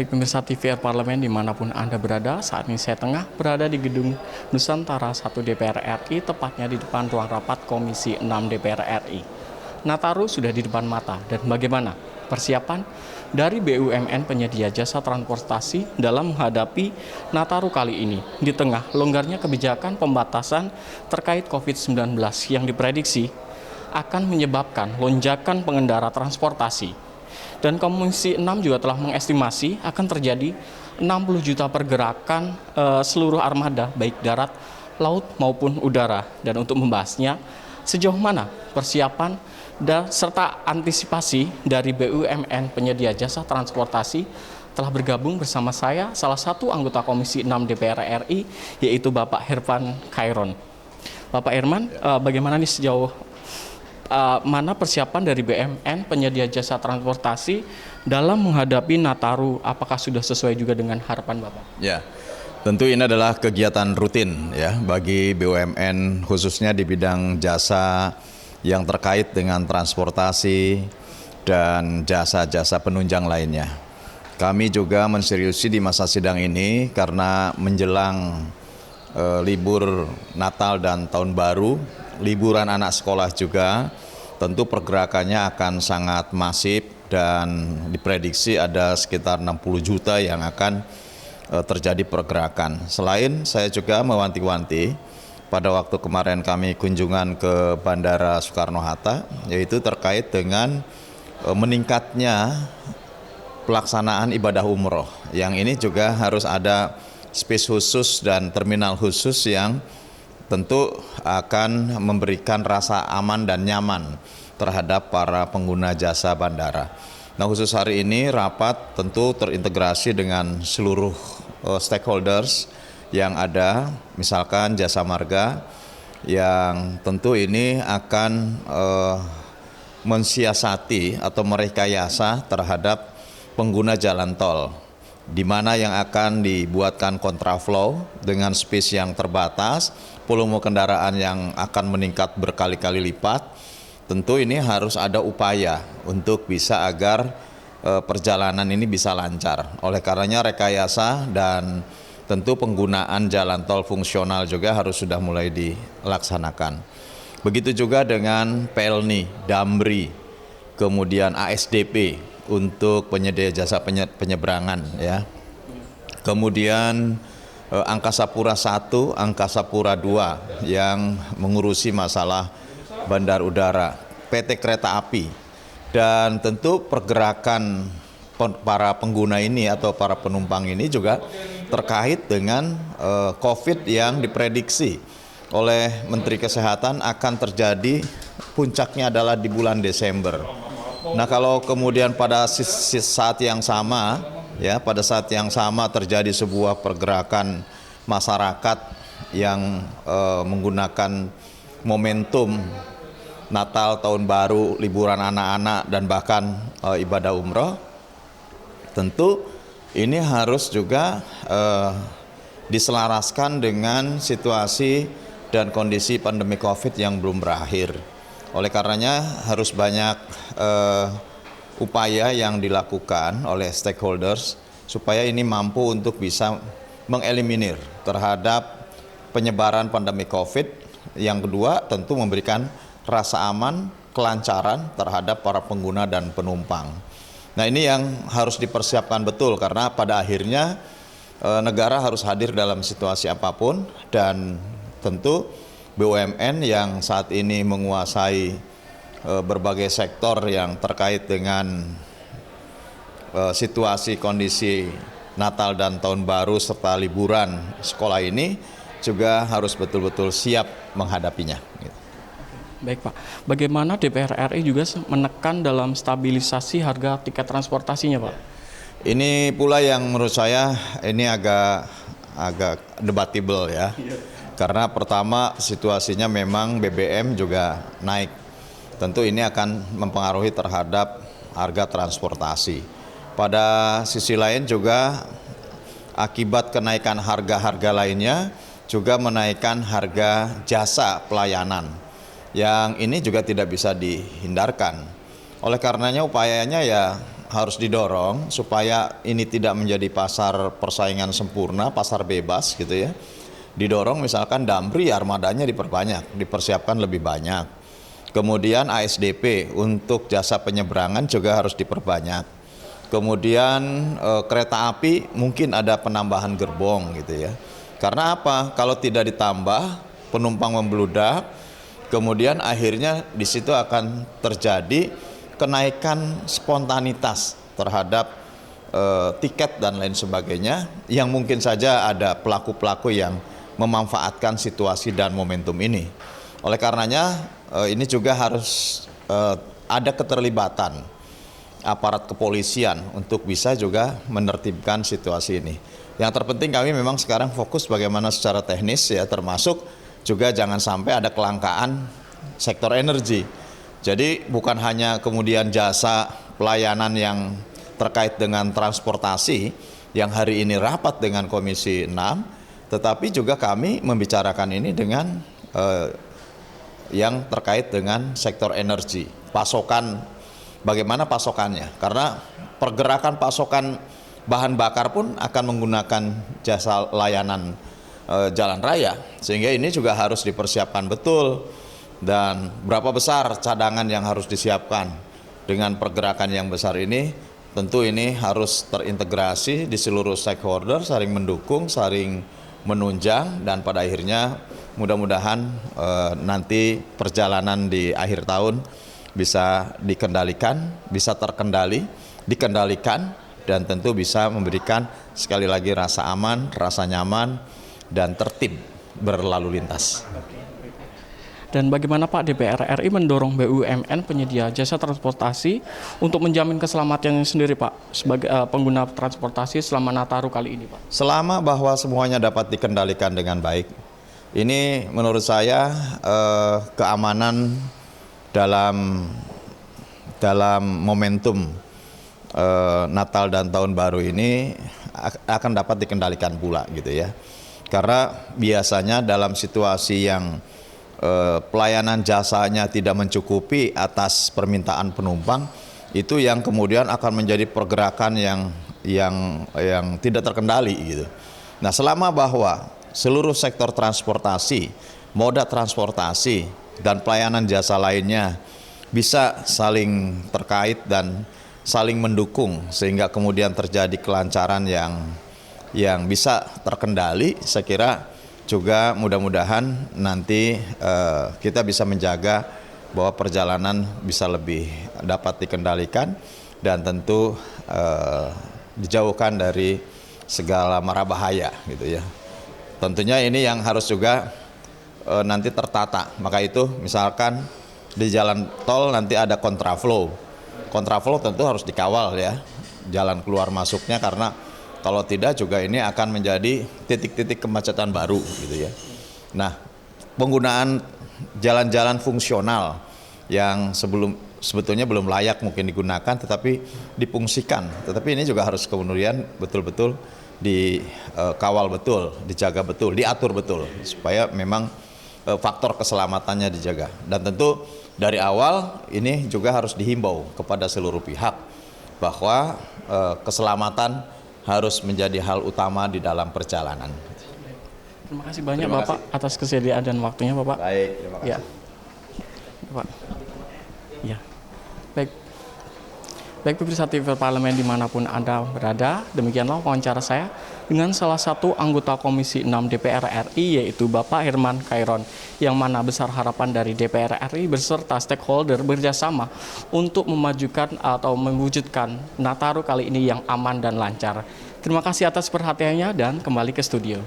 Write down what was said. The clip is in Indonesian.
Baik pemirsa TVR Parlemen dimanapun Anda berada, saat ini saya tengah berada di Gedung Nusantara 1 DPR RI, tepatnya di depan ruang rapat Komisi 6 DPR RI. Nataru sudah di depan mata, dan bagaimana persiapan dari BUMN penyedia jasa transportasi dalam menghadapi Nataru kali ini di tengah longgarnya kebijakan pembatasan terkait COVID-19 yang diprediksi akan menyebabkan lonjakan pengendara transportasi. Dan Komisi 6 juga telah mengestimasi akan terjadi 60 juta pergerakan seluruh armada, baik darat, laut maupun udara. Dan untuk membahasnya, sejauh mana persiapan dan serta antisipasi dari BUMN penyedia jasa transportasi, telah bergabung bersama saya salah satu anggota Komisi 6 DPR RI, yaitu Bapak Herman Khairon. Bapak Herman, bagaimana nih sejauh mana persiapan dari BUMN penyedia jasa transportasi dalam menghadapi Nataru? Apakah sudah sesuai juga dengan harapan Bapak? Ya, tentu ini adalah kegiatan rutin ya bagi BUMN, khususnya di bidang jasa yang terkait dengan transportasi dan jasa-jasa penunjang lainnya. Kami juga menseriusi di masa sidang ini karena menjelang libur Natal dan Tahun Baru, liburan anak sekolah juga, tentu pergerakannya akan sangat masif dan diprediksi ada sekitar 60 juta yang akan terjadi pergerakan. Selain saya juga mewanti-wanti pada waktu kemarin kami kunjungan ke Bandara Soekarno-Hatta, yaitu terkait dengan meningkatnya pelaksanaan ibadah umroh. Yang ini juga harus ada space khusus dan terminal khusus yang tentu akan memberikan rasa aman dan nyaman terhadap para pengguna jasa bandara. Nah, khusus hari ini rapat tentu terintegrasi dengan seluruh stakeholders yang ada, misalkan Jasa Marga, yang tentu ini akan mensiasati atau merekayasa terhadap pengguna jalan tol, di mana yang akan dibuatkan kontraflow dengan space yang terbatas, volume kendaraan yang akan meningkat berkali-kali lipat. Tentu ini harus ada upaya untuk bisa agar perjalanan ini bisa lancar. Oleh karenanya rekayasa dan tentu penggunaan jalan tol fungsional juga harus sudah mulai dilaksanakan. Begitu juga dengan Pelni, Damri, kemudian ASDP untuk penyedia jasa penyeberangan ya. Kemudian Angkasa Pura I, Angkasa Pura II yang mengurusi masalah bandar udara, PT Kereta Api, dan tentu pergerakan para pengguna ini atau para penumpang ini juga terkait dengan COVID yang diprediksi oleh Menteri Kesehatan akan terjadi puncaknya adalah di bulan Desember. Nah, kalau kemudian pada saat yang sama terjadi sebuah pergerakan masyarakat yang menggunakan momentum Natal, Tahun Baru, liburan anak-anak, dan bahkan ibadah umroh, tentu ini harus juga diselaraskan dengan situasi dan kondisi pandemi COVID yang belum berakhir. Oleh karenanya harus banyak upaya yang dilakukan oleh stakeholders supaya ini mampu untuk bisa mengeliminir terhadap penyebaran pandemi COVID. Yang kedua tentu memberikan rasa aman, kelancaran terhadap para pengguna dan penumpang. Nah, ini yang harus dipersiapkan betul karena pada akhirnya negara harus hadir dalam situasi apapun, dan tentu BUMN yang saat ini menguasai berbagai sektor yang terkait dengan situasi kondisi Natal dan Tahun Baru serta liburan sekolah ini juga harus betul-betul siap menghadapinya. Baik Pak, bagaimana DPR RI juga menekan dalam stabilisasi harga tiket transportasinya Pak? Ini pula yang menurut saya ini agak debatable ya. Karena pertama situasinya memang BBM juga naik. Tentu ini akan mempengaruhi terhadap harga transportasi. Pada sisi lain juga akibat kenaikan harga-harga lainnya juga menaikkan harga jasa pelayanan. Yang ini juga tidak bisa dihindarkan. Oleh karenanya upayanya ya harus didorong supaya ini tidak menjadi pasar persaingan sempurna, pasar bebas gitu ya. Didorong misalkan Damri armadanya diperbanyak, dipersiapkan lebih banyak. Kemudian ASDP untuk jasa penyeberangan juga harus diperbanyak. Kemudian kereta api mungkin ada penambahan gerbong gitu ya. Karena apa? Kalau tidak ditambah, penumpang membludak, kemudian akhirnya di situ akan terjadi kenaikan spontanitas terhadap tiket dan lain sebagainya, yang mungkin saja ada pelaku-pelaku yang memanfaatkan situasi dan momentum ini. Oleh karenanya ini juga harus ada keterlibatan aparat kepolisian untuk bisa juga menertibkan situasi ini. Yang terpenting kami memang sekarang fokus bagaimana secara teknis ya, termasuk juga jangan sampai ada kelangkaan sektor energi. Jadi bukan hanya kemudian jasa pelayanan yang terkait dengan transportasi yang hari ini rapat dengan Komisi 6, tetapi juga kami membicarakan ini dengan yang terkait dengan sektor energi, pasokan, bagaimana pasokannya. Karena pergerakan pasokan bahan bakar pun akan menggunakan jasa layanan jalan raya, sehingga ini juga harus dipersiapkan betul. Dan berapa besar cadangan yang harus disiapkan dengan pergerakan yang besar ini, tentu ini harus terintegrasi di seluruh stakeholder, saling mendukung, saling menunjang, dan pada akhirnya mudah-mudahan nanti perjalanan di akhir tahun bisa dikendalikan, bisa terkendali, dikendalikan, dan tentu bisa memberikan sekali lagi rasa aman, rasa nyaman, dan tertib berlalu lintas. Dan bagaimana Pak DPR RI mendorong BUMN penyedia jasa transportasi untuk menjamin keselamatannya sendiri Pak sebagai pengguna transportasi selama Nataru kali ini Pak? Selama bahwa semuanya dapat dikendalikan dengan baik, ini menurut saya keamanan dalam momentum Natal dan Tahun Baru ini akan dapat dikendalikan pula gitu ya. Karena biasanya dalam situasi yang pelayanan jasanya tidak mencukupi atas permintaan penumpang, itu yang kemudian akan menjadi pergerakan yang tidak terkendali gitu. Nah, selama bahwa seluruh sektor transportasi, moda transportasi dan pelayanan jasa lainnya bisa saling terkait dan saling mendukung sehingga kemudian terjadi kelancaran yang bisa terkendali, saya kira juga mudah-mudahan nanti kita bisa menjaga bahwa perjalanan bisa lebih dapat dikendalikan dan tentu dijauhkan dari segala mara bahaya gitu ya. Tentunya ini yang harus juga nanti tertata. Maka itu misalkan di jalan tol nanti ada kontraflow. Kontraflow tentu harus dikawal ya, jalan keluar masuknya, karena kalau tidak juga ini akan menjadi titik-titik kemacetan baru gitu ya. Nah, penggunaan jalan-jalan fungsional yang sebetulnya belum layak mungkin digunakan tetapi difungsikan. Tetapi ini juga harus kemudian betul-betul dikawal betul, dijaga betul, diatur betul supaya memang faktor keselamatannya dijaga. Dan tentu dari awal ini juga harus dihimbau kepada seluruh pihak bahwa keselamatan harus menjadi hal utama di dalam perjalanan. Terima kasih banyak Bapak atas kesediaan dan waktunya Bapak. Baik, terima kasih. Ya. Pak. Ya. Baik. Baik pemirsa TV Parlemen dimanapun Anda berada, demikianlah wawancara saya dengan salah satu anggota Komisi 6 DPR RI yaitu Bapak Herman Khairon, yang mana besar harapan dari DPR RI beserta stakeholder bekerjasama untuk memajukan atau mewujudkan Nataru kali ini yang aman dan lancar. Terima kasih atas perhatiannya dan kembali ke studio.